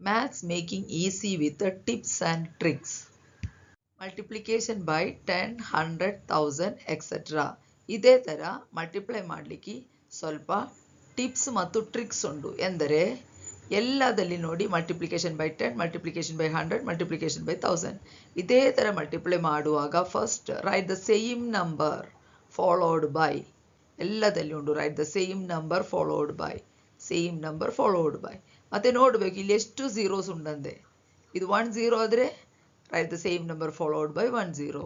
Maths making easy with the tips and tricks. Multiplication by 10, 100, 1000 etc. ಇದೇ ತರ multiply ಮಾಡಲಿಕ್ಕೆ ಸ್ವಲ್ಪ ಟಿಪ್ಸ್ ಮತ್ತು ಟ್ರಿಕ್ಸ್ ಉಂಟು. ಎಂದರೆ ಎಲ್ಲದಲ್ಲಿ ನೋಡಿ multiplication by 10, multiplication by 100, multiplication by 1000. ಇದೇ ತರ ಮಲ್ಟಿಪ್ಲೈ ಮಾಡುವಾಗ first write the same number followed by, ಎಲ್ಲದಲ್ಲಿ ಉಂಟು write the same number followed by, same number followed by. ಮತ್ತೆ ನೋಡಬೇಕು ಇಲ್ಲಿ ಎಷ್ಟು ಝೀರೋಸ್ ಉಂಟಂತೆ. ಇದು 1 0 ಆದರೆ write the same number followed by 1 0.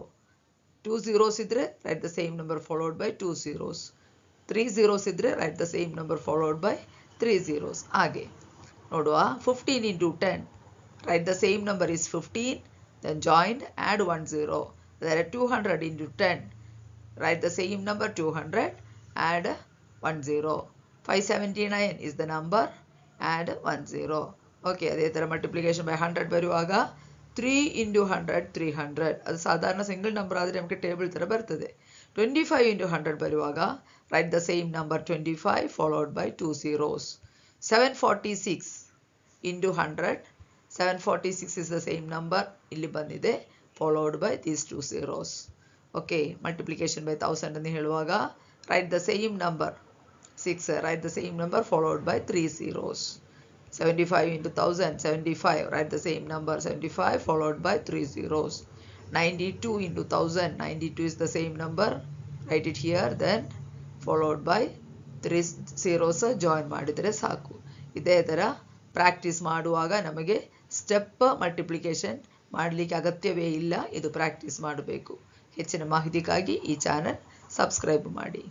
2 zeros idre write the same number followed by 2 zeros. 3 zeros idre write the same number followed by 3 zeros. Age noduva 15 into 10 write the same number is 15, then join, add 1 0. There are 200 into 10 write the same number 200, add 1 0. 579 is the number, add 1 0. Okay, ಅದೇ ತರ multiplication by 100 ಬರುವಾಗ 3 into 100 300. ಅದು ಸಾಧಾರಣ single number ಆದರೆ ನಮಗೆ table ತರ ಬರ್ತದೆ. 25 into 100 ಬರುವಾಗ write the same number 25 followed by 2 zeros. 746 into 100, 746 is the same number, ಇಲ್ಲಿ ಬಂದಿದೆ, followed by these 2 zeros. Okay, multiplication by 1000 ಅಂತ ಹೇಳುವಾಗ write the same number 6, write the same number followed by 3 zeros. 75 into 1000, 75, write the same number 75 followed by 3 zeros. 92 into 1000, 92 is the same number, write it here, then followed by 3 zeros join ಮಾಡಿದರೆ ಸಾಕು. ಇದೇ ತರ practice ಮಾಡುವಾಗ ನಮಗೆ step multiplication ಮಾಡಲಿಕ್ಕೆ ಅಗತ್ಯವೇ ಇಲ್ಲ, ಇದು ಪ್ರಾಕ್ಟೀಸ್ ಮಾಡಬೇಕು. ಹೆಚ್ಚಿನ ಮಾಹಿತಿಗಾಗಿ ಈ ಚಾನೆಲ್ ಸಬ್ಸ್ಕ್ರೈಬ್ ಮಾಡಿ.